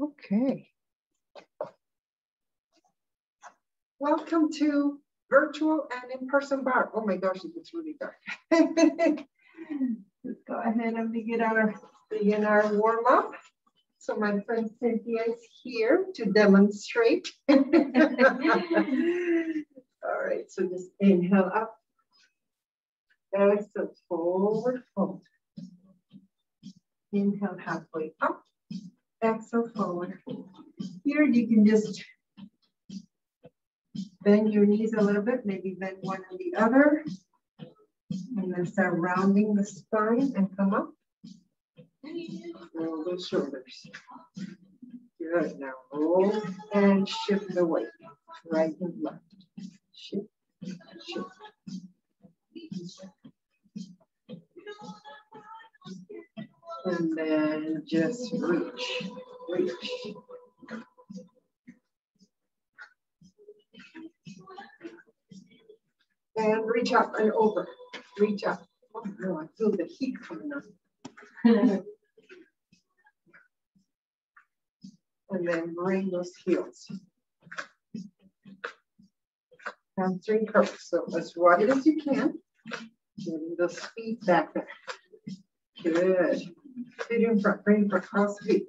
Okay. Welcome to virtual and in-person bar. Oh my gosh, it gets really dark. Let's go ahead and begin our warm-up. So my friend Cynthia is here to demonstrate. All right, so just inhale up. Exhale, forward fold. Inhale halfway up. Exhale, forward fold. Here you can just bend your knees a little bit, maybe bend one or the other. And then start rounding the spine and come up. Roll those shoulders. Good. Now roll and shift the weight. Right and left. Shift, shift. And then just reach, reach. And reach up and over. Reach up. Oh no, I feel the heat coming up. And then bring those heels. Hamstring curls. So as wide as you can. Getting those feet back there. Good. Feet in front. Bring for cross feet.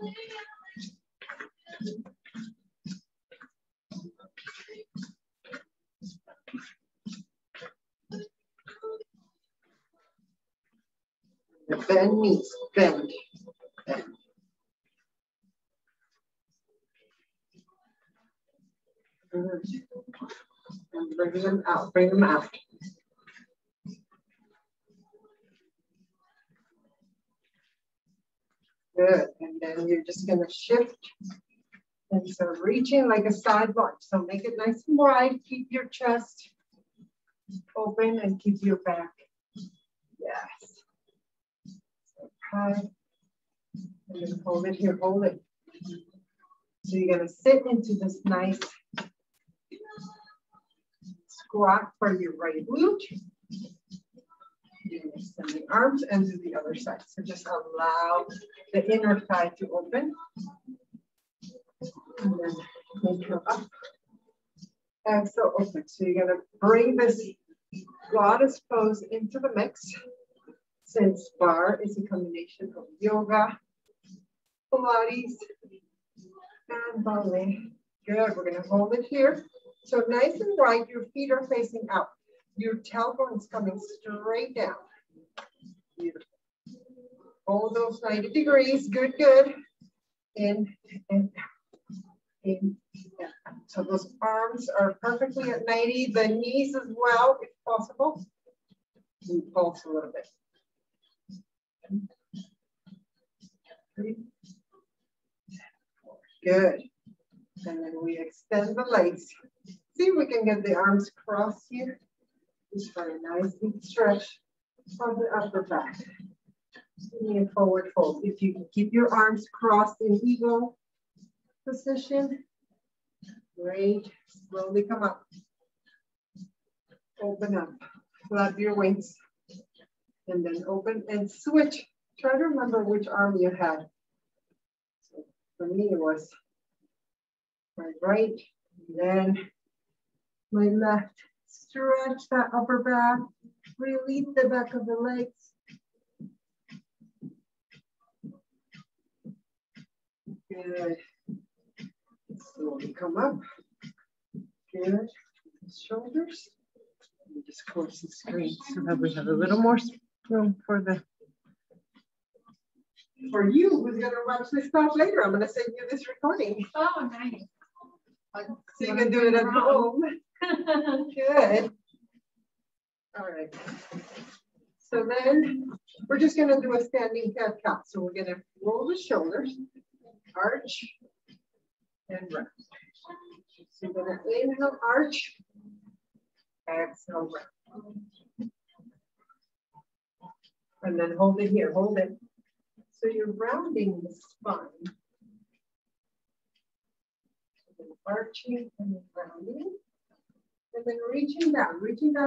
Bend knees. Bend. Bend. And bring them out. Bring them out. Good. And then you're just going to shift. And so reaching like a side lunge. So make it nice and wide. Keep your chest open and keep your back. Yes. So high. And then hold it here. Hold it. So you're going to sit into this nice squat for your right glute. You extend the arms and do the other side. So just allow the inner thigh to open. And then inhale up. Exhale, open. So you're going to bring this goddess pose into the mix. Since barre is a combination of yoga, Pilates, and ballet. Good. We're going to hold it here. So nice and wide. Your feet are facing out. Your tailbone is coming straight down. Beautiful. Hold those 90 degrees. Good, good. In and out. In and out. So those arms are perfectly at 90. The knees as well, if possible. And pulse a little bit. 3, 4. Good. And then we extend the legs. See if we can get the arms crossed here. Just for a nice deep stretch of the upper back. In a forward fold. If you can keep your arms crossed in eagle position. Great. Slowly come up. Open up. Flap your wings. And then open and switch. Try to remember which arm you had. So for me, it was my right, then my left. Stretch that upper back. Release the back of the legs. Good. Slowly come up. Good. Shoulders. And just close the screen so that we have a little more room for you who's going to watch this stuff later. I'm going to send you this recording. Oh, nice. So you can do it at home. Good. All right. So then we're just going to do a standing cat cow. So we're going to roll the shoulders, arch, and round. So you're going to inhale, arch, exhale, round. And then hold it here, hold it. So you're rounding the spine. Arching and then rounding. And then reaching down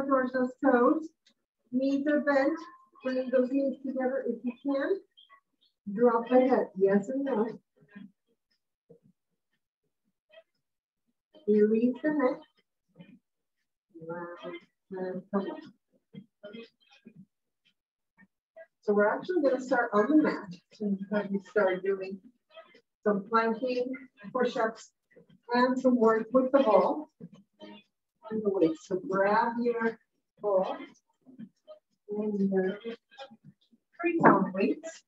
towards those toes. Knees are bent. Bring those knees together if you can. Drop the head, yes and no. Release the neck. And come on. So we're actually going to start on the mat. So we start doing some planking, push-ups, and some work with the ball and the weight. So grab your ball and your 3-pound weights.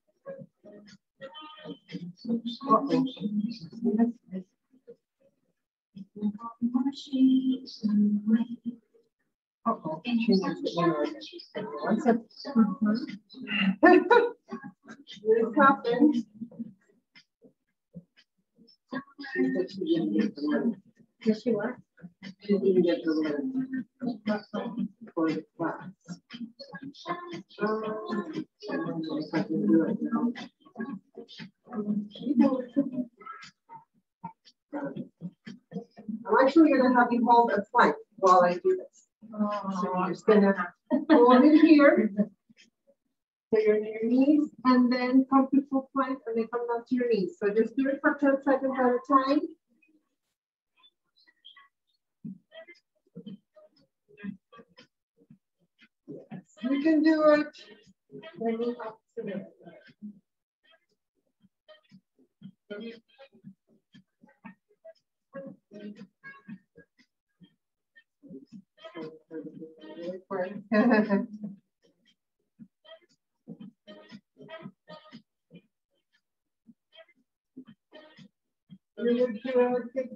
Uh-oh, she needs to one second. This happens. Yes, you are. She didn't get the learn for the class. If I can do it now. I'm actually going to have you hold a plank while I do this. So you're just going to hold it here. So you're on your knees and then come to full plank and then come down to your knees. So just do it for 10 seconds at a time. Yes, you can do it. Then you have to do it. You're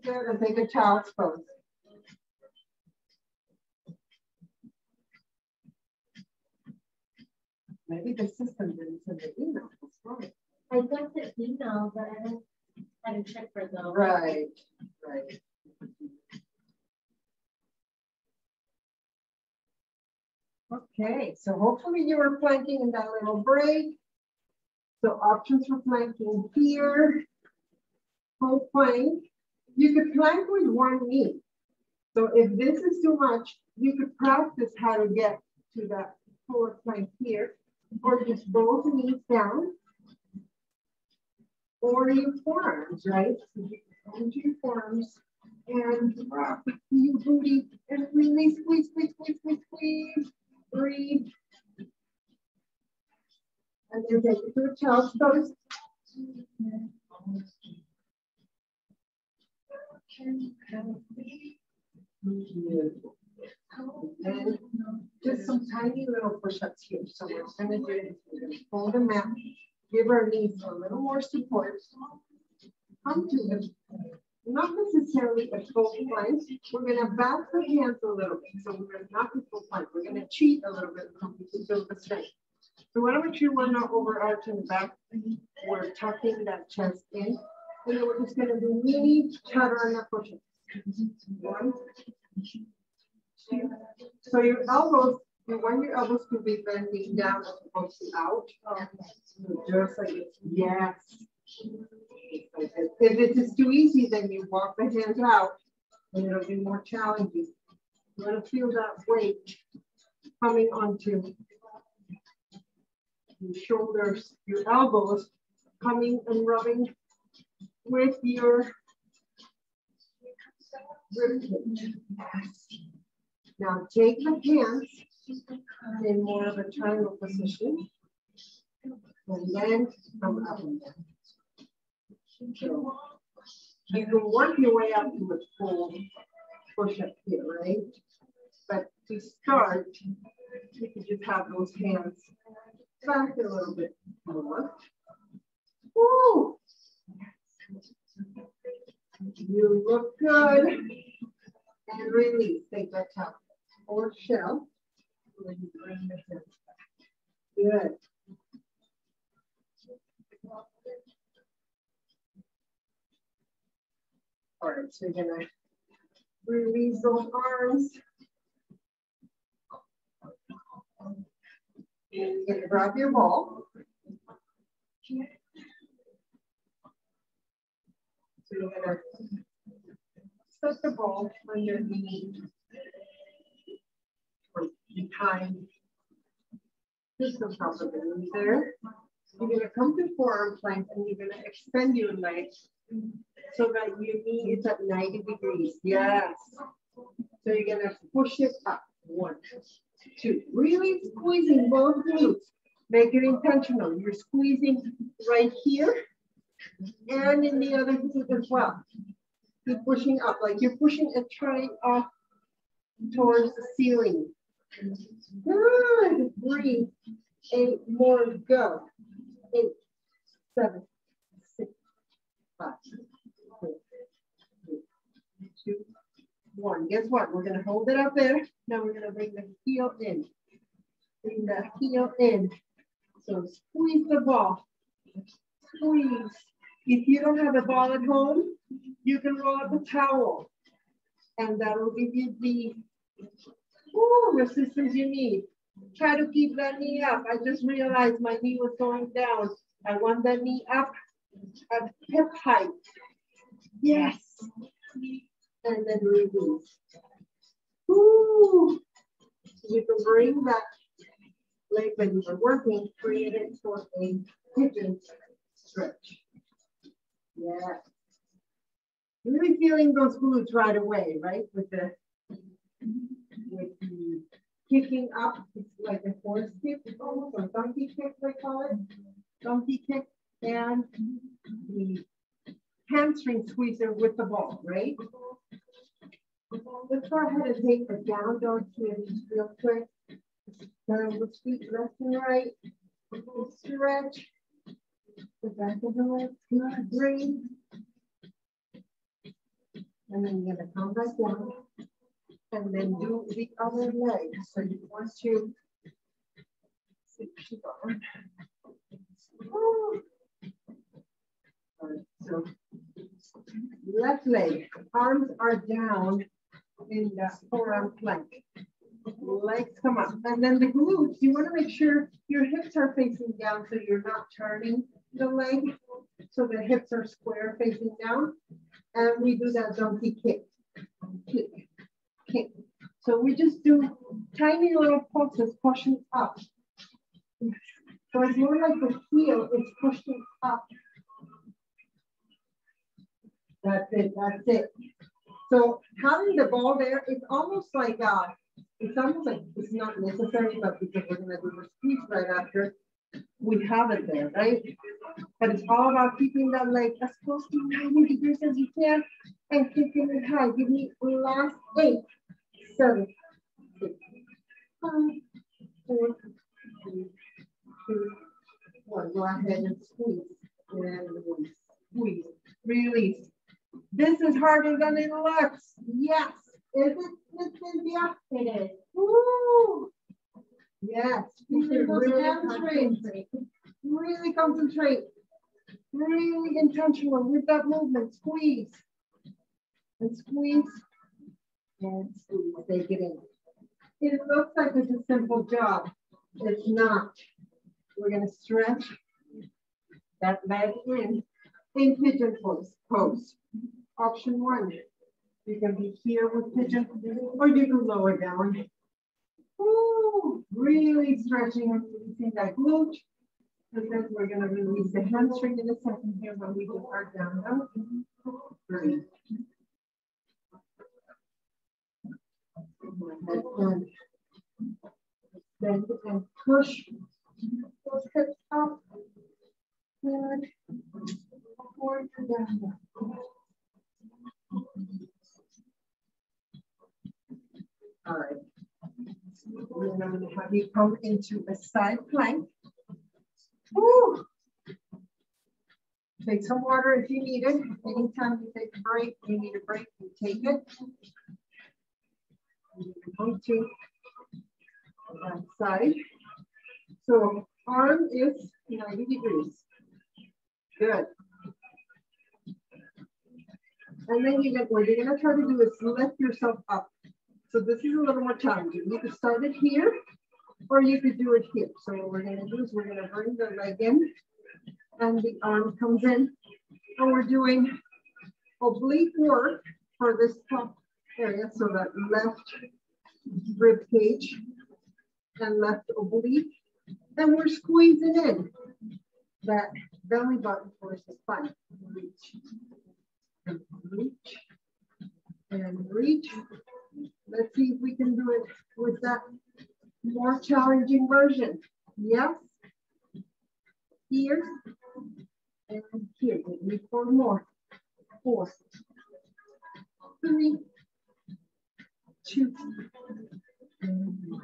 good, and take a child's pose. Maybe the system didn't send the email. I got the email, but I haven't checked for those. Right, right. Okay, so hopefully you were planking in that little break. So options for planking here. Full plank. You could plank with one knee. So if this is too much, you could practice how to get to that forward plank here, or just both knees down, or your forearms, right? So you go into your forearms and rock your booty and release, squeeze, squeeze, squeeze, squeeze, squeeze. Breathe. And then take it to a child's pose. Beautiful. And just some tiny little push-ups here. So we're going to do this. We're going to fold the mat, give our knees a little more support. Come to it. Not necessarily a full plank. We're going to back the hands a little bit. So we're going to not be full plank. We're going to cheat a little bit to build the strength. So why don't you want to overarch in the back? We're tucking that chest in. And then we're just going to do mini chaturanga push-ups. 1, 2. So your elbows, you want your elbows to be bending down as opposed to out. Just like this. Yes. If it is too easy, then you walk the hands out and it'll be more challenging. You want to feel that weight coming onto your shoulders, your elbows coming and rubbing with your ribcage. Now take the hands in more of a triangle position and then come up and down. So you can work your way up to a full push-up here, right? But to start, you can just have those hands back a little bit more. Woo! You look good. And release. Take that top or shell. Good. All right, so you're gonna release those arms. And you're gonna grab your ball. So you're gonna set the ball under the knee or behind just on top of the knee there. You're gonna come to forearm plank and you're gonna extend your legs so that your knee is at 90 degrees. Yes. So you're gonna push it up. 1, 2. Really squeezing both glutes. Make it intentional. You're squeezing right here and in the other glute as well. Keep pushing up, like you're pushing a tray up towards the ceiling. Good. Breathe. 8 more. Go. 8, 7, 6, 5, 4, 3, 2, 1. Guess what? We're gonna hold it up there. Now we're gonna bring the heel in. Bring the heel in. So squeeze the ball. Squeeze. If you don't have a ball at home, you can roll up a towel. And that will give you the resistance you need. Try to keep that knee up. I just realized my knee was going down. I want that knee up at hip height. Yes. And then release. Woo. You can bring that leg when you were working, create it for a pigeon stretch. Yeah. Really feeling those glutes right away, right? With the kicking up, it's like a horse kick, almost a donkey kick, they call it. Donkey kick, and the hamstring squeezer with the ball, right? Let's go ahead and take the down dog here just real quick. Turn the feet left and right. Stretch the back of the legs. Good. Breathe. And then you're going to come back down. And then do the other leg. So you want to sit on. So left leg, arms are down in the forearm plank. Legs come up. And then the glutes, you want to make sure your hips are facing down so you're not turning the leg. So the hips are square facing down. And we do that donkey kick. Kick. Kick. So we just do tiny little pulses pushing up. So it's more like the heel is pushing up. That's it, that's it. So having the ball there, it's almost like it's not necessary, but because we're gonna do the squeeze right after, we have it there, right? But it's all about keeping that leg as close to 90 degrees as you can and kicking it high. Give me last 8, 7, 6, 5, 4, 3, 2, 1. Go ahead and squeeze. And release. Squeeze. Release. This is harder than it looks. Yes. Is it, Miss Cynthia? It is. Woo! Yes. Really concentrate. Really intentional with that movement. Squeeze. And squeeze. And squeeze. Take it in. It looks like it's a simple job. It's not. We're going to stretch that leg in pigeon pose. Option 1. You can be here with pigeon, or you can lower down. Ooh, really stretching and releasing that glute. And then we're going to release the hamstring in a second here when we do our down dog. Great. And bend and push those hips up. Good. Forward and down. All right. And I'm going to have you come into a side plank. Woo. Take some water if you need it. Anytime you take a break, you need a break, you take it. Come to that side. So arm is 90 degrees. Good. And then what you're going to try to do is lift yourself up. So this is a little more challenging. You could start it here, or you could do it here. So what we're going to do is we're going to bring the leg in, and the arm comes in. And we're doing oblique work for this top area. So that left rib cage and left oblique. And we're squeezing in that belly button towards the spine. Reach. reach, and reach. Let's see if we can do it with that more challenging version. Yes. Here and here. Give me 4 more. 4, 3, 2, and 1.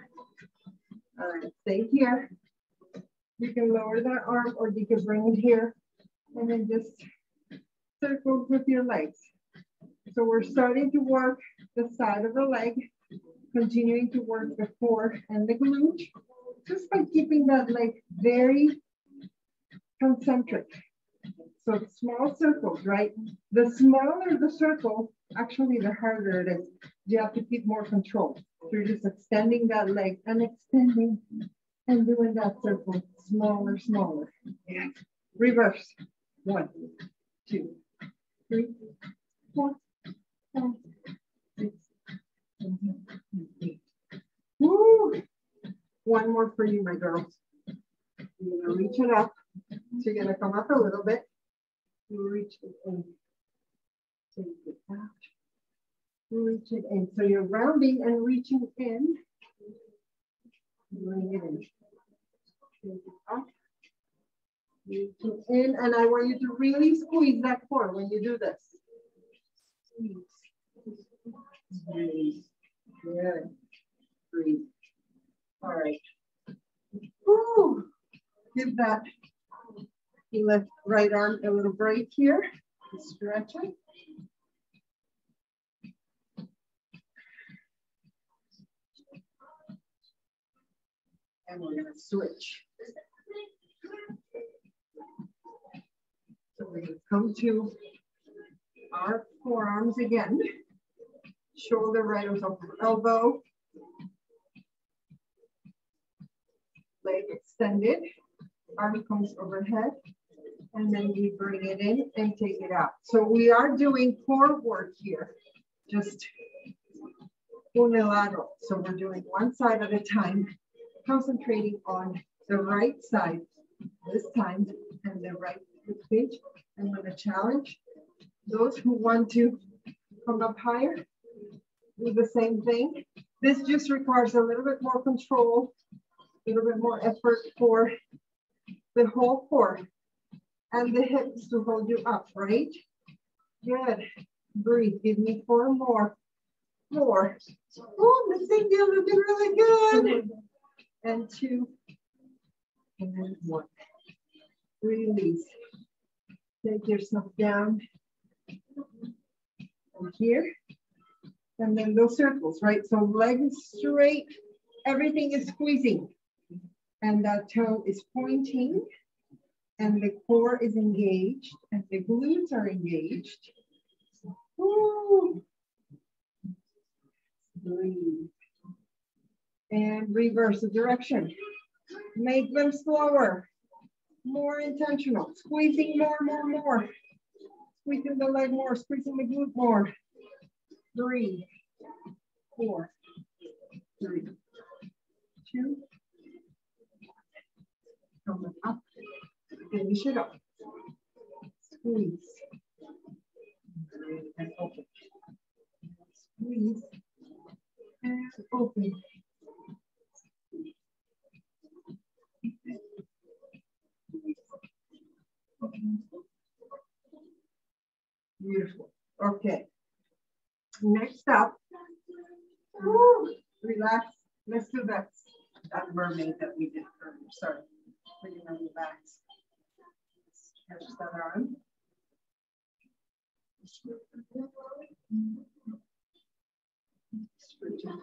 All right, stay here. You can lower that arm or you can bring it here and then just circle with your legs. So we're starting to work the side of the leg, continuing to work the core and the glute, just by keeping that leg very concentric. So small circles, right? The smaller the circle, actually the harder it is. You have to keep more control. So you're just extending that leg and extending and doing that circle smaller, smaller. Yeah. Reverse. 1, 2, 3, 4, 5, 6, 7, 8. Woo! 1 more for you, my girls. You're gonna reach it up. So you're gonna come up a little bit. You reach it in. Take it out. Reach it in. So you're rounding and reaching in. Bring it in. Take it up. Reach it in. And I want you to really squeeze that core when you do this. Squeeze. Breathe. Good. Breathe. All right. Woo. Give that left right arm a little break here. Stretch it. And we're going to switch. So we're going to come to our forearms again. Shoulder right over elbow. Leg extended. Arm comes overhead. And then we bring it in and take it out. So we are doing core work here. Just unilateral. So we're doing one side at a time, concentrating on the right side this time and the right page. I'm going to challenge those who want to come up higher. Do the same thing. This just requires a little bit more control, a little bit more effort for the whole core and the hips to hold you up, right? Good. Breathe. Give me 4 more. 4. Oh, Miss Cynthia looking really good. And 2. And then 1. Release. Take yourself down. And here. And then those circles, right? So legs straight. Everything is squeezing. And that toe is pointing. And the core is engaged. And the glutes are engaged. Woo. Breathe. And reverse the direction. Make them slower. More intentional. Squeezing more, more, more. Squeezing the leg more. Squeezing the glute more. 3, 4, 3, 2. Come up. Finish it up. Squeeze. And open. Squeeze. And open. Beautiful. Okay. Next up, relax. Let's do that mermaid that we did earlier. Sorry, bring it on the back. Catch that arm.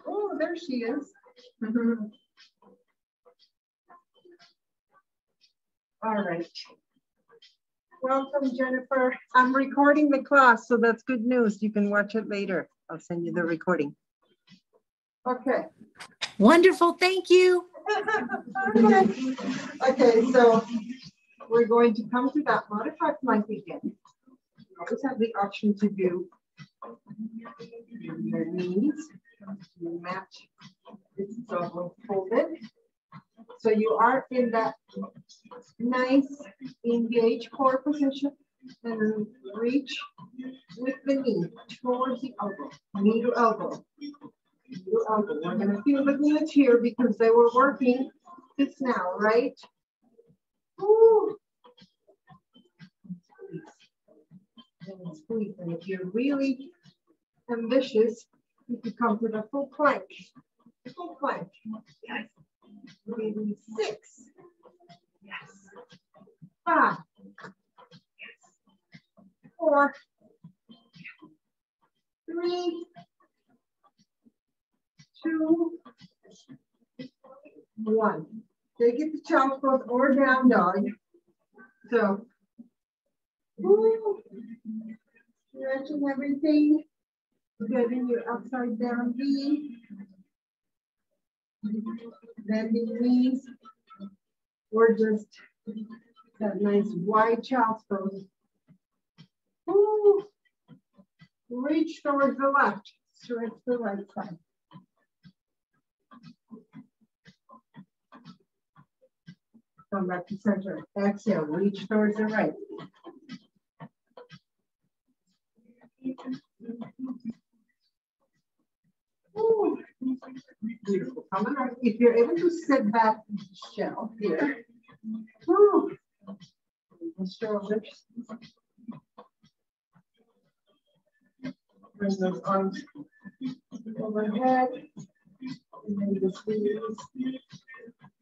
Oh, there she is. All right. Welcome, Jennifer. I'm recording the class, so that's good news. You can watch it later. I'll send you the recording. Okay. Wonderful. Thank you. Okay. Okay, so we're going to come to that modified plank again. You always have the option to do your knees. You match. It's double folded. So you are in that nice engaged core position and reach with the knee towards the elbow. Knee to elbow. Knee to elbow. We're going to feel the glutes here because they were working just now, right? Woo. And squeeze. And if you're really ambitious, you can come to the full plank. Full plank. Yes. Maybe 6. Yes. 5. Yes. 4. 3. 2. 1. Take it to child's pose or down dog. So, woo, stretching everything. Getting your upside down V. Bending knees. Or just that nice wide child's pose. Woo. Reach towards the left. Stretch the right side. Come back to center. Exhale, reach towards the right. Ooh. Beautiful. Come on. If you're able to sit back in the shell here. Ooh. Shoulders. Bring those arms overhead. And then just release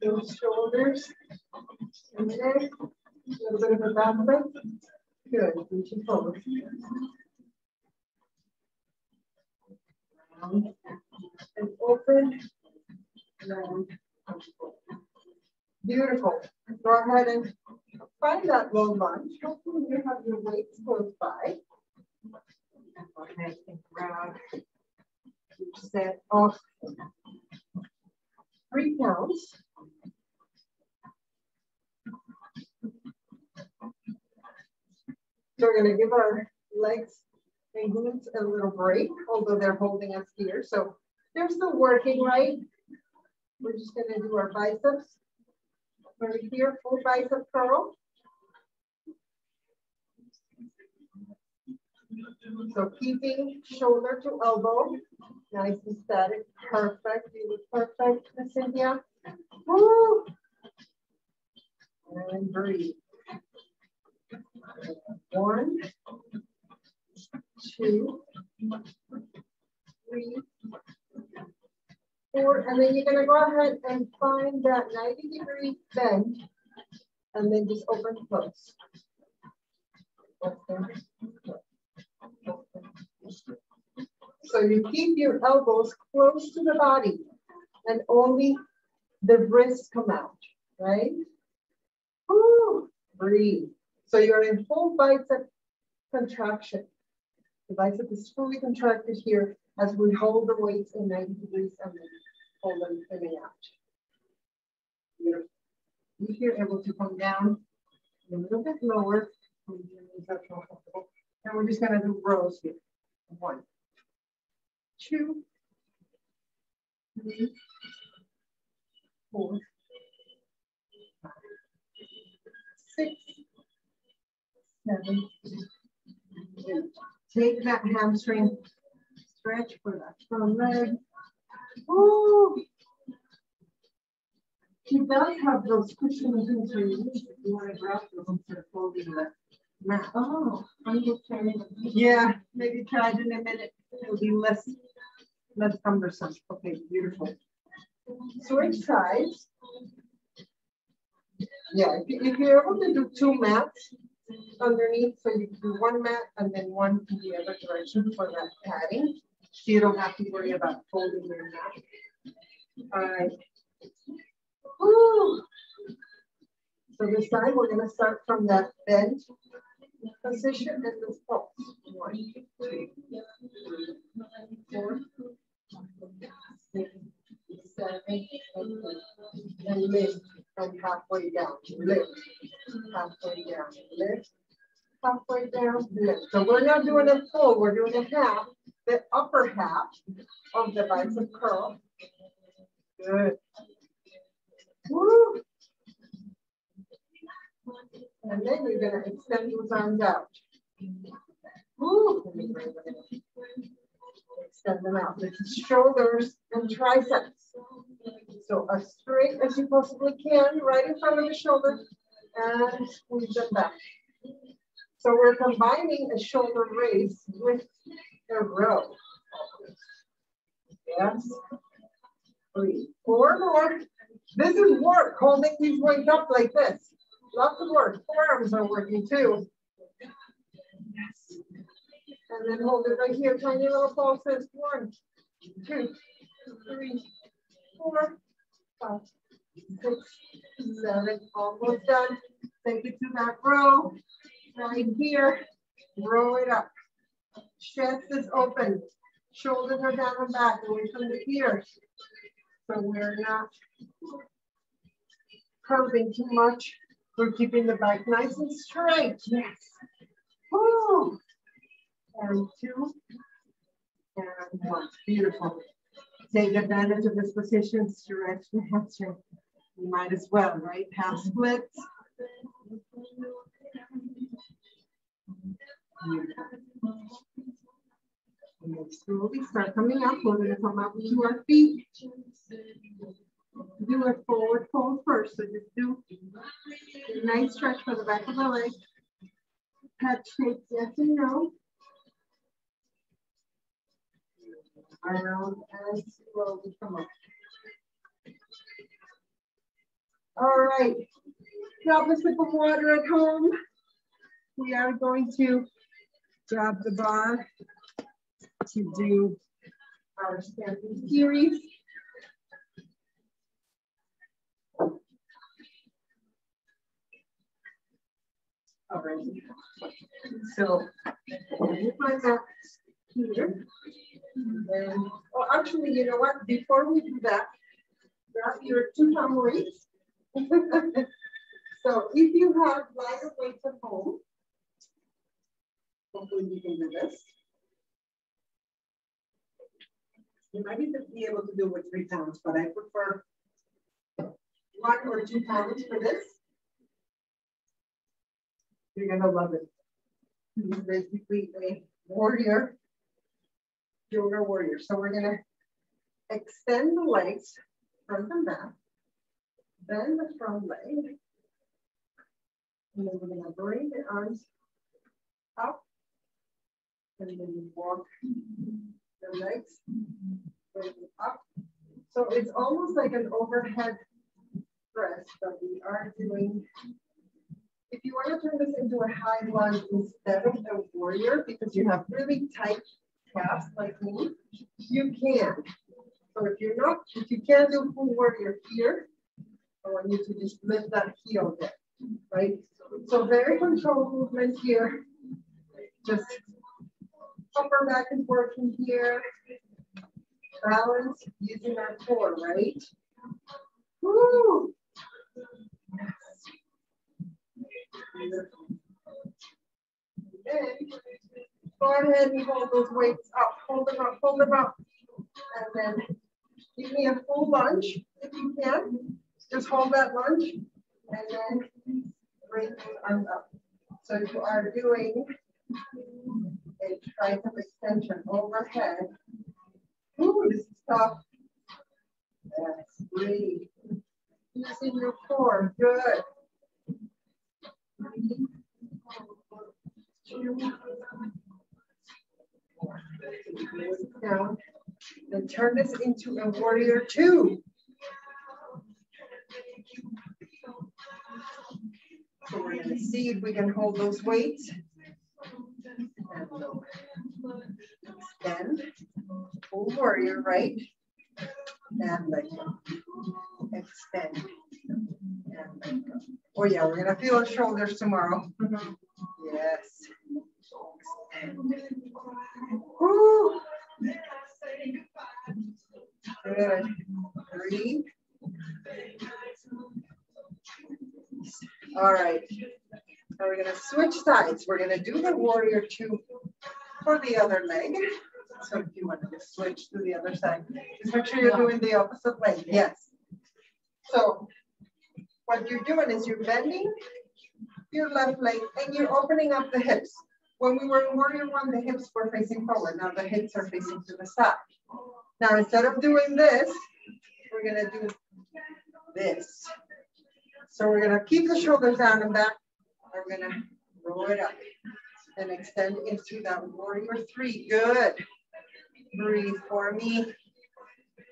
those shoulders. And neck. A little bit of a back bend. Good. Reaching forward. Round and open. Round. Beautiful. Go ahead and find that low lunge. Hopefully you have your weights close by. Go ahead and grab each set of 3 counts. So we're going to give our legs and glutes a little break, although they're holding us here. So they're still working, right? We're just going to do our biceps. Over here, full bicep curl. So keeping shoulder to elbow, nice and static, perfect. You look perfect, Miss Cynthia. Woo! And breathe. 1, 2, 3, 4, and then you're going to go ahead and find that 90-degree bend, and then just open close. So you keep your elbows close to the body, and only the wrists come out, right? Woo! Breathe. So you're in full bicep contraction. The bicep is fully contracted here as we hold the weights in 90 degrees and then hold them coming out. Beautiful. If you're able to come down a little bit lower, and we're just going to do rows here. 1, 2, 3, 4, 5, 6, 7, 8. Take that hamstring stretch for that front leg. Woo! He does have those cushions into your knees if you want to grab those instead of folding the mat. Oh, I'm just trying. Yeah, maybe try it in a minute. It'll be less cumbersome. Okay, beautiful. Switch sides. Yeah, if you're able to do 2 mats underneath, so you can do 1 mat and then 1 in the other direction for that padding, so you don't have to worry about folding your mat. All right. Woo. So this time we're going to start from that bend position and this pulse. 1, 2, 3, 4, 6, 7, 8, and lift and halfway down. Lift, halfway down. Lift, halfway down. Lift. So we're not doing a full. We're doing a half. The upper half of the bicep curl. Good. Woo. And then you're going to extend those arms out. Ooh. Extend them out. This is shoulders and triceps. So as straight as you possibly can, right in front of the shoulder, and squeeze them back. So we're combining a shoulder raise with a row. Yes. 3, 4 more. This is work, holding these weights up like this. Lots of work. Forearms are working too. Yes. And then hold it right here. Tiny little pulses. 1, 2, 3, 4, 5, 6, 7. Almost done. Take it to that row. Right here. Roll it up. Chest is open. Shoulders are down and back, away from the ears. So we're not curving too much. We're keeping the back nice and straight. Yes. Woo. And 2. And 1. Beautiful. Take advantage of this position. Stretch the hamstring. You might as well, right? Half splits. And then slowly start coming up. We're going to come up to our feet. Do a forward fold first. So just do a nice stretch for the back of the leg. Head shakes, yes and no. Around and slowly come up. All right. Grab a sip of water at home. We are going to grab the bar to do our stamping series. All right. So you find that here. And then, oh, actually, you know what? Before we do that, grab your 2-pound weights. So if you have lighter weights at home, hopefully you can do this. You might even be able to do it with 3 pounds, but I prefer 1 or 2 pounds for this. You're gonna love it. This is basically a warrior, yoga warrior. So we're gonna extend the legs, front and back, bend the front leg, and then we're gonna bring the arms up, and then walk the legs, bring it up. So it's almost like an overhead press, but we are doing. If you want to turn this into a high lunge instead of a warrior, because you have really tight calves like me, you can. So if you can't do full warrior here, I want you to just lift that heel there, right? So very controlled movement here. Just upper back and forth from here. Balance using our core, right? Woo! Then go ahead and hold those weights up. Hold them up, hold them up. And then give me a full lunge if you can. Just hold that lunge and then bring those arms up. So you are doing a tricep extension overhead. Ooh, this is tough. Yes, breathe. Using your core, good. Down. Then turn this into a warrior 2. So we're going to see if we can hold those weights. And extend. Full warrior, right? And let go. Extend. And let go. Oh yeah, we're going to feel our shoulders tomorrow. Yes. Woo. Good. Breathe. All right. Now we're going to switch sides. We're going to do the warrior 2 for the other leg. So if you want to just switch to the other side, just make sure you're doing the opposite leg. Yes. So what you're doing is you're bending your left leg and you're opening up the hips. When we were in warrior one, the hips were facing forward. Now the hips are facing to the side. Now, instead of doing this, we're gonna do this. So we're gonna keep the shoulders down and back. We're gonna roll it up and extend into that warrior three. Good. Breathe for me.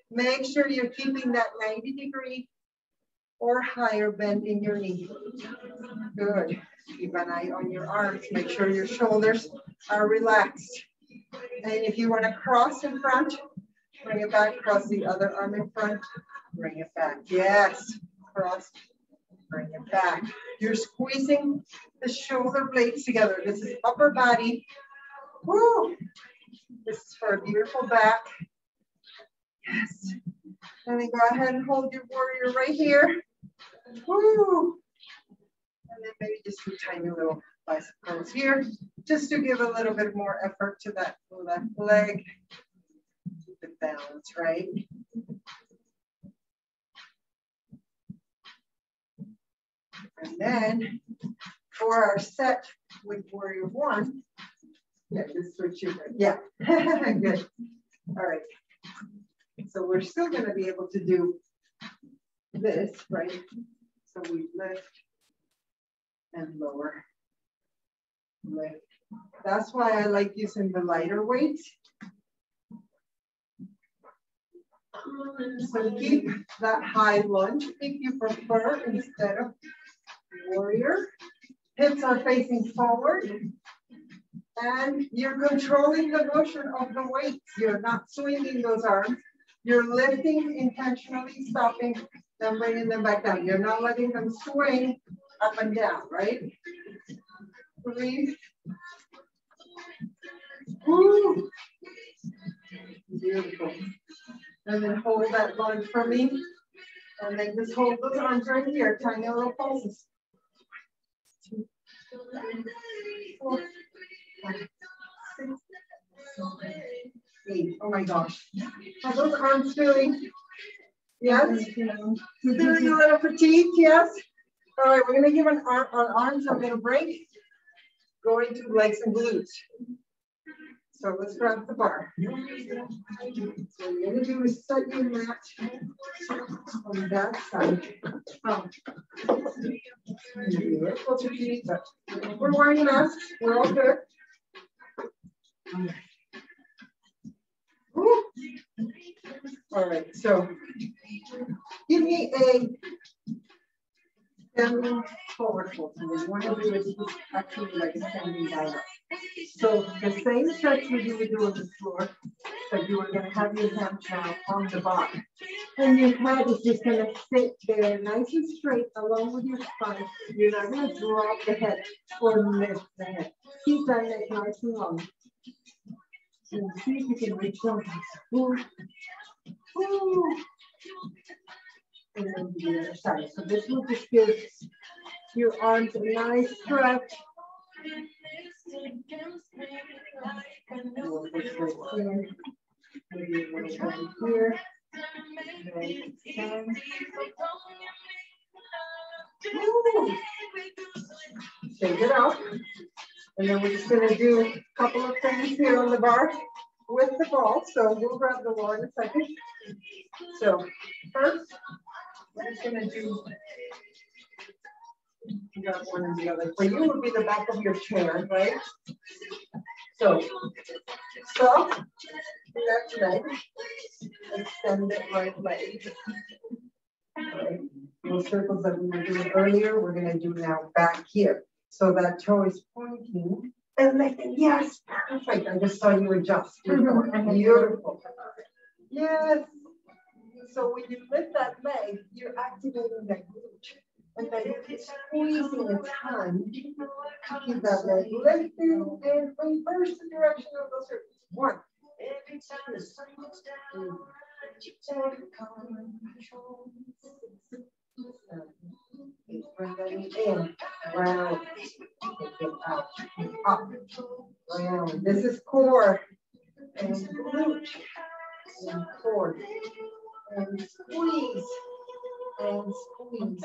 Make sure you're keeping that 90-degree or higher bend in your knee. Good. Keep an eye on your arms. Make sure your shoulders are relaxed. And if you want to cross in front, bring it back. Cross the other arm in front. Bring it back. Yes. Cross. Bring it back. You're squeezing the shoulder blades together. This is upper body. Woo. This is for a beautiful back. Yes. And then go ahead and hold your warrior right here. Woo. And then maybe just do tiny little bicep curls here, just to give a little bit more effort to that left leg. Keep it balanced, right? And then for our set with warrior one, yeah, just switch your leg. Yeah, good. All right. So we're still going to be able to do this, right? So we lift and lower, lift. That's why I like using the lighter weights. So keep that high lunge if you prefer instead of warrior. Hips are facing forward. And you're controlling the motion of the weights. You're not swinging those arms. You're lifting intentionally, stopping, then bringing them back down. You're not letting them swing up and down, right? Breathe. Woo. Beautiful. And then hold that lunge for me. And then just hold those arms right here, tiny little pulses. 2, 3, 4, 5, 6, 7, 8. Oh my gosh. Are those arms feeling? Yes? Feeling a little fatigued? Yes? All right, we're going to give our arms a little break. Going to legs and glutes. So let's grab the bar. So what you're going to do is set your mat on that side. We're wearing masks. We're all good. All right, so give me a standing forward fold. We want to do it actually like a standing down. So the same stretch you would do on the floor, but you are going to have your hands now on the bottom. And your head is just going to sit there nice and straight along with your spine. You're not going to drop the head or lift the head. Keep that neck nice and long. And see if you can reach them. Ooh. Ooh. And then the other side. So this will just give your arms a nice stretch. We'll push right here. Maybe a little bit here. And extend. Ooh. Shake it out. And then we're just going to do a couple of things here on the bar with the ball. So we'll grab the ball in a second. So first, we're just going to do, you got one and the other. For you would be the back of your chair, right? So soft left leg, extend it right leg. Right. Those circles that we were doing earlier, we're going to do now back here. So that toe is pointing and lifting. Yes, perfect. I just saw you adjust. Beautiful. Yes. So when you lift that leg, you're activating that glute. And then you're squeezing a ton to keep that leg lifted and reverse the direction of those circles. 1. Bring that in, round, take it out, up, round. This is core and glute and core and squeeze and squeeze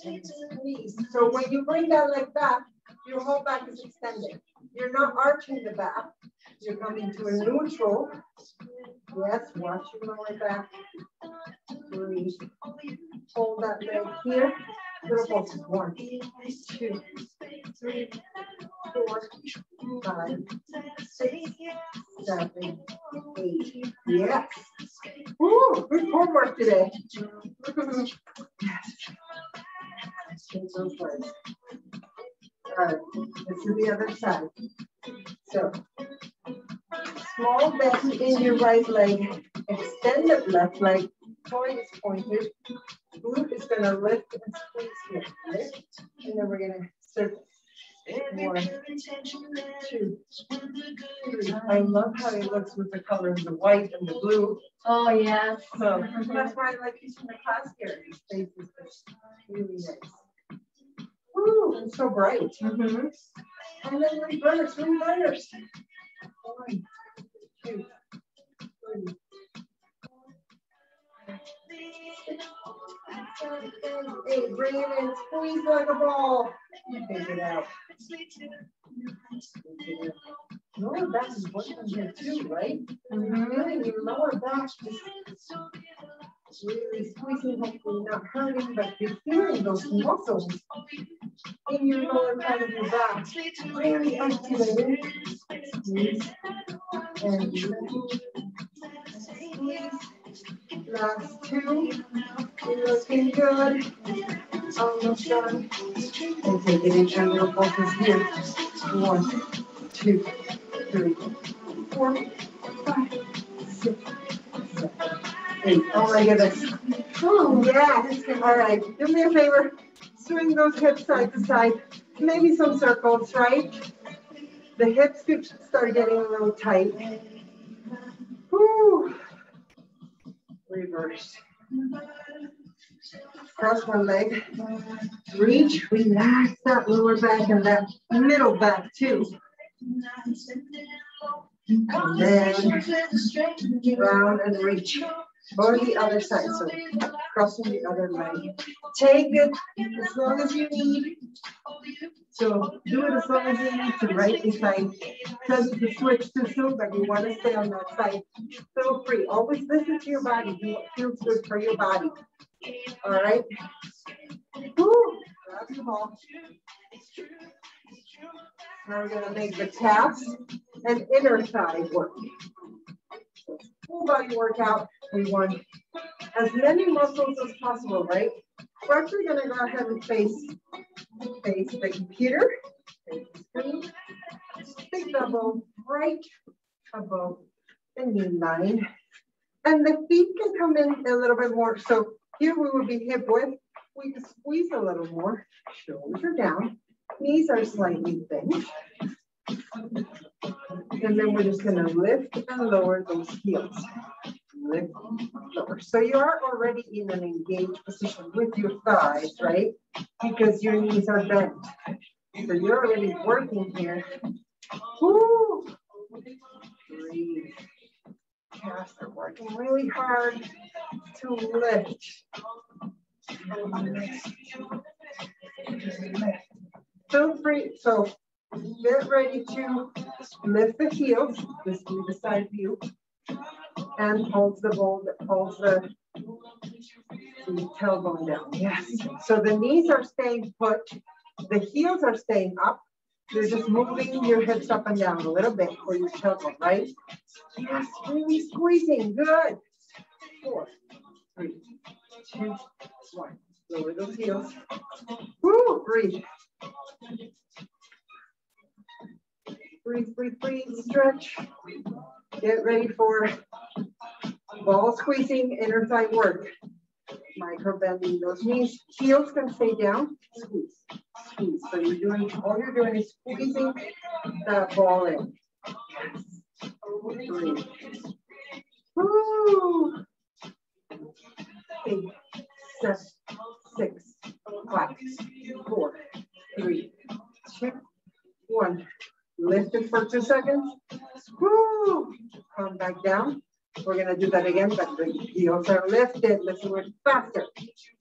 And squeeze. So when you bring that leg back, your whole back is extended. You're not arching the back. You're coming to a neutral. Yes, watch your lower back. Breathe. Hold that leg here. Little pulses. 1, 2, 3, 4, 5, 6, 7, 8. Yes. Woo, good homework today. Yes. Take those legs. All right, this is the other side. So, small bend in your right leg, extend the left leg, toe is pointed, glute is going to lift and squeeze here. Lift, and then we're going to circle. 1, 2, 3. I love how it looks with the colors, the white and the blue. Oh, yeah. So that's why I like using the class here. These spaces are really nice. Woo, and so bright. And then reverse, reverse. 1, 2, 3. 7, 8. Bring it in, squeeze like a ball. Take it out. Lower back is working here too, right? Feeling your lower back is really squeezing, hopefully not hurting, but you're feeling those muscles in your lower part of your back. Really activated. Squeeze and squeeze. Last 2. You're looking good. Almost done. And take it in and little pulses here. 1, 2, 3, 4, 5, 6, 7, 8. Oh my goodness. Oh, yes. All right. Do me a favor. Swing those hips side to side. Maybe some circles, right? The hips could start getting a little tight. Woo. Reverse. Cross one leg. Reach. Relax that lower back and that middle back too. And then round and reach. Or the other side. So crossing the other leg. Take it as long as you need. So do it as long as you need to right side. Because the switch too soon, but you want to stay on that side. Feel free. Always listen to your body. Do what feels good for your body. All right. Woo. Grab your ball. Now we're going to make the calves and inner thigh work. Full body workout. We want as many muscles as possible, right? We're actually going to go ahead and face the computer, face the screen, stick the elbow right above the knee line. And the feet can come in a little bit more. So here we would be hip width. We can squeeze a little more. Shoulders are down. Knees are slightly bent. And then we're just going to lift and lower those heels. Lift, lower. So you are already in an engaged position with your thighs, right? Because your knees are bent. So you're already working here. Woo! Breathe. Calves are working really hard to lift. Feel free. So get ready to lift the heels. This is the side view. And holds the ball, holds the tailbone down. Yes. So the knees are staying put. The heels are staying up. You're just moving your hips up and down a little bit for your tailbone, right? Yes, really squeezing. Good. 4, 3, 2, 1. Lower those heels. Woo, breathe. Breathe, breathe, breathe. Stretch. Get ready for ball squeezing, inner thigh work. Micro bending those knees. Heels can stay down. Squeeze, squeeze. So all you're doing is squeezing that ball in. Yes. Breathe. Woo. 8, 7, 6, 5, 4, 3, 2, 1. Lift it for 2 seconds. Woo. Come back down. We're going to do that again, but the heels are lifted. Let's do it faster.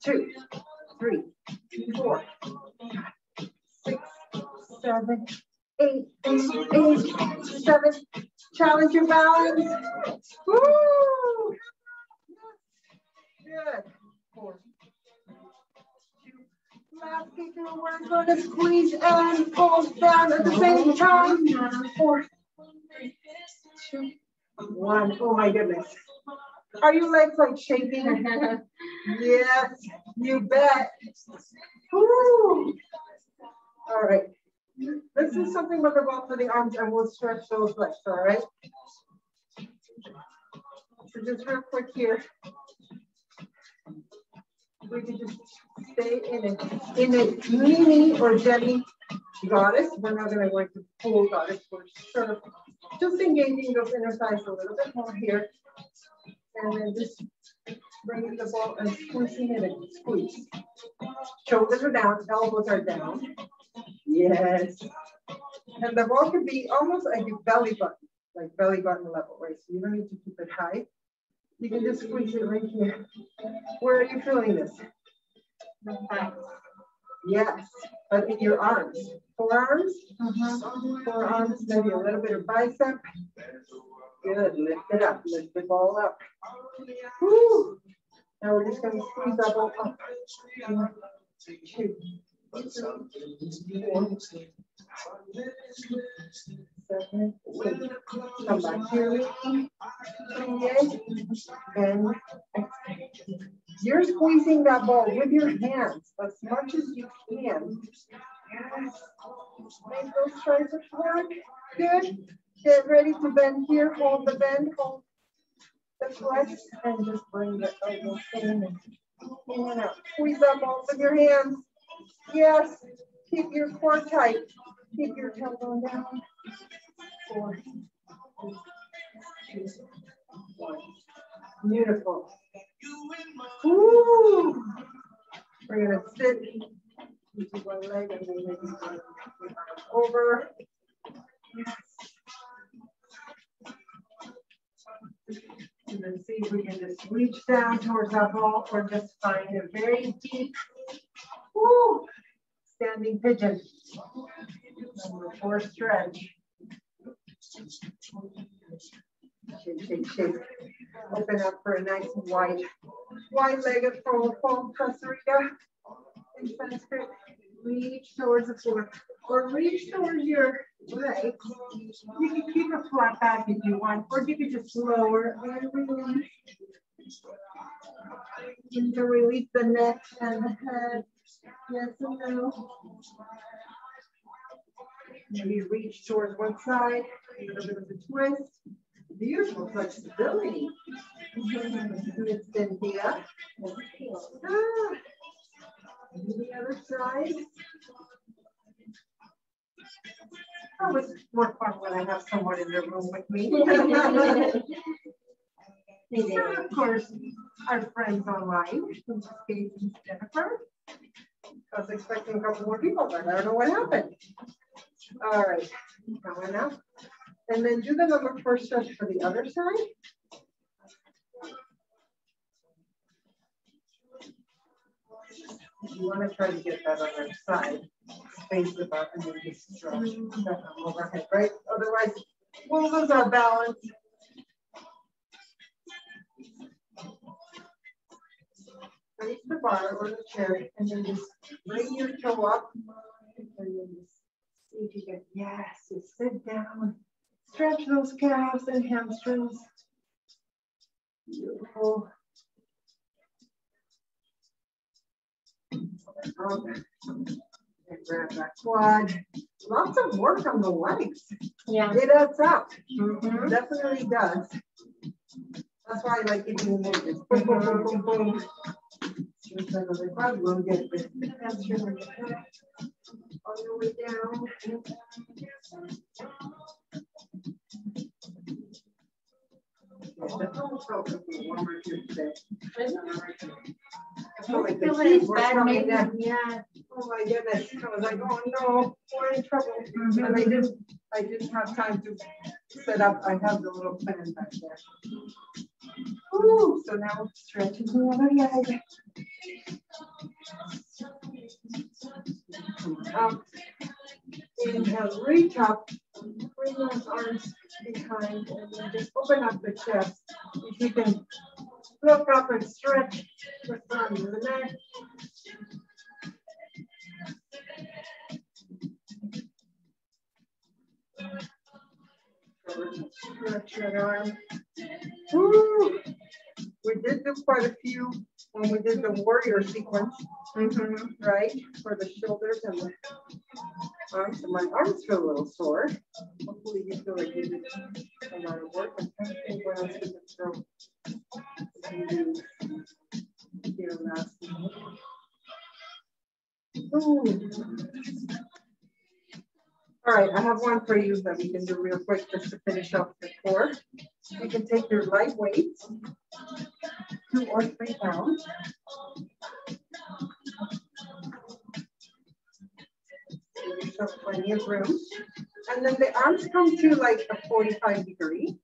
2, 3, 4, 6, 7, 8, 7. Challenge your balance. Woo! Good. 4, 2. Last kicker. We're going to squeeze and pull down at the same time. 4, 3, 2, 1. Oh my goodness. Are your legs like shaking? Yes, you bet. Woo! All right. Let's do something with the ball for the arms and we'll stretch those legs, all right? So just real quick here. We can just stay in a mini or demi goddess. We're not going to go into full goddess. We're sort of just engaging those inner thighs a little bit more here. And then just bringing the ball and squeezing it and squeeze. Shoulders are down, elbows are down. Yes. And the ball can be almost like a belly button level, right? So you don't need to keep it high. You can just squeeze it right here. Where are you feeling this? Yes, but in your arms. Forearms? Forearms, maybe a little bit of bicep. Good, lift it up, lift the ball up. Woo. Now we're just going to squeeze that ball up. 1, 2, 3, 4, 7, 8. Come back here. And you're squeezing that ball with your hands as much as you can. Yes. Make those triceps work. Good. Get ready to bend here. Hold the bend. Hold the flex. And just bring the elbows in and out. Squeeze that ball with your hands. Yes. Keep your core tight. Keep your tailbone down. 4, 3, 2, 1. Beautiful. Woo. We're going to sit into one leg and then maybe over. Yes. And then see if we can just reach down towards that ball or just find a very deep standing pigeon. Number 4 stretch. Shake, shake, shake. Open up for a nice wide-legged forward press-riga. In Sanskrit, reach towards the floor or reach towards your legs. You can keep a flat back if you want, or you can just lower and release. You can release the neck and the head. Yes and no. Maybe reach towards one side, a little bit of a twist. Beautiful flexibility. It's Cynthia. The other side. Oh, it's more fun when I have someone in the room with me. And of course, our friends online, in this case, Jennifer. I was expecting a couple more people, but I don't know what happened. All right, going up. And then do the number 4 stretch for the other side. You want to try to get that other side. Space the butt and then just stretch that overhead, right? Otherwise, we'll lose our balance. Face the bar or the chair, and then just bring your toe up. And then just see if you can, yes, just sit down. Stretch those calves and hamstrings. Beautiful. And grab that quad. Lots of work on the legs. Yeah. It adds up. Definitely does. That's why I like giving you this. Boom, boom, boom, boom, boom. We'll get this all the way down. That's almost felt like a warmer here today. I feel like the heat was coming in. Yeah. Oh my goodness. I was like, oh no, we're in trouble. And I didn't have time to set up. I have the little fan back there. Ooh, so now stretching the other leg. Up. Inhale, reach up. Bring those arms behind and then just open up the chest. If you can look up and stretch the front of the neck. Stretch that arm. Woo! We did do quite a few when we did the warrior sequence, right? For the shoulders and the arms. And my arms feel a little sore. Hopefully you feel like you did a lot of work. I'm trying to think what else we can throw. Here last night. All right, I have one for you that we can do real quick just to finish up the core. You can take your light weights, 2 or 3 pounds. Give yourself plenty of room. And then the arms come to like a 45 degree.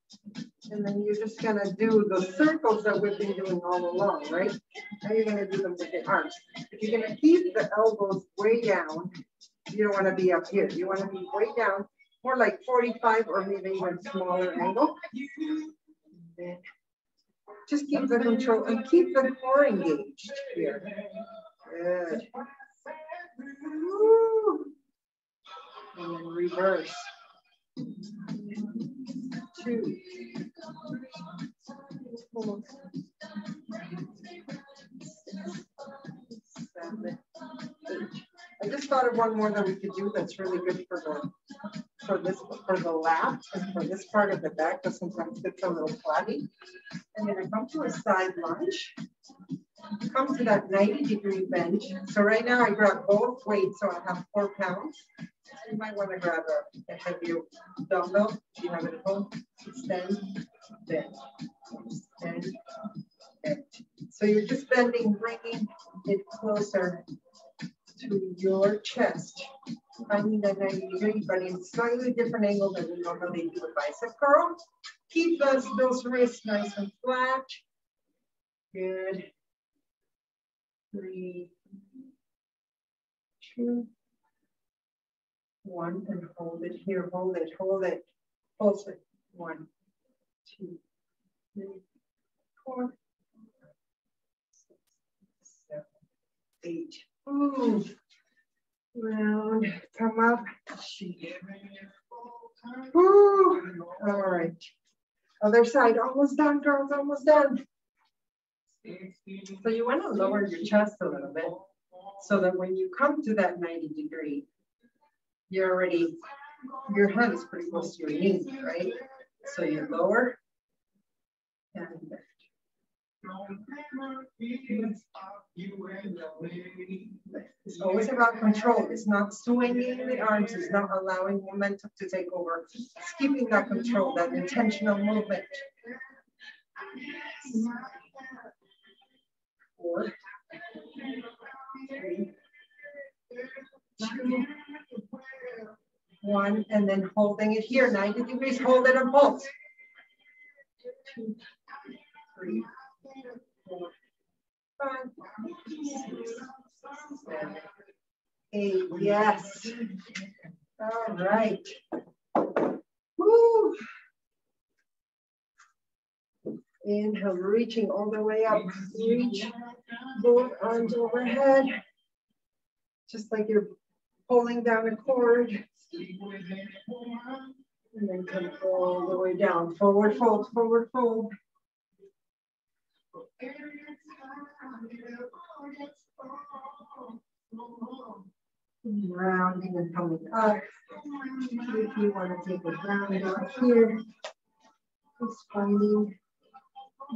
And then you're just gonna do the circles that we've been doing all along, right? Now you're gonna do them with the arms. If you're gonna keep the elbows way down, you don't wanna be up here. You wanna be way down, more like 45 or maybe even smaller angle. Then just keep the control and keep the core engaged here. Good. Woo. And then reverse. 2, 4, 7, 8. I just thought of one more that we could do that's really good for the lap and for this part of the back, because sometimes it's a little flabby. And then I come to a side lunge. Come to that 90-degree bench. So right now I grab both weights, so I have 4 pounds. You might want to grab a heavier dumbbell if you have it at home. Extend, bend, extend, bend. So you're just bending, bringing it closer to your chest. Finding that 90 degree, but in slightly different angle than we normally do a bicep curl. Keep those wrists nice and flat. Good. 3, 2, 1, and hold it here. Hold it, hold it. Pulse it. 1, 2, 3, 4, 6, 7, 8. Ooh. Round. Come up. Ooh. All right. Other side. Almost done, girls. Almost done. So you want to lower your chest a little bit so that when you come to that 90 degree, your head is pretty close to your knee, right? So you lower and lift. It's always about control. It's not swinging the arms. It's not allowing momentum to take over. It's keeping that control, that intentional movement. 4, 3, 2, 1, and then holding it here, 90 degrees, hold it and pulse. 2, 3, 4, 5, 6, 7, 8. Yes. All right. Woo. Inhale, reaching all the way up. Reach both arms overhead. Just like you're pulling down a cord. And then come all the way down. Forward fold, forward fold. Rounding and coming up. If you want to take a round out here, just finding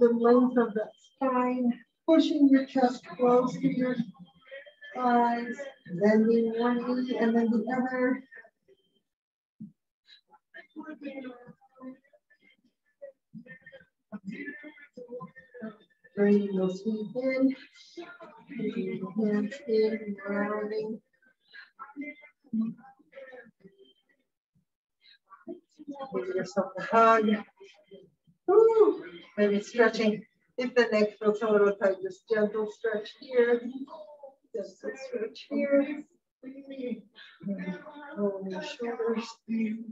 the length of the spine, pushing your chest close to your thighs, bending one knee and then the other. Bringing those feet in, bringing the hands in, rounding. Give yourself a hug. Woo. Maybe stretching. If the neck feels a little tight, just gentle stretch here. Gentle stretch here. Roll your shoulders.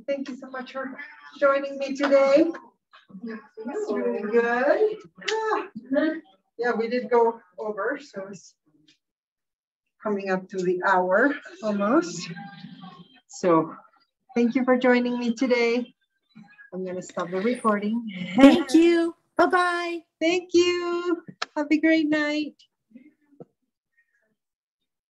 Thank you so much for joining me today. It's really good. Yeah, we did go over, so it's coming up to the hour almost. So thank you for joining me today. I'm going to stop the recording. Thank you. Bye-bye. Thank you. Have a great night.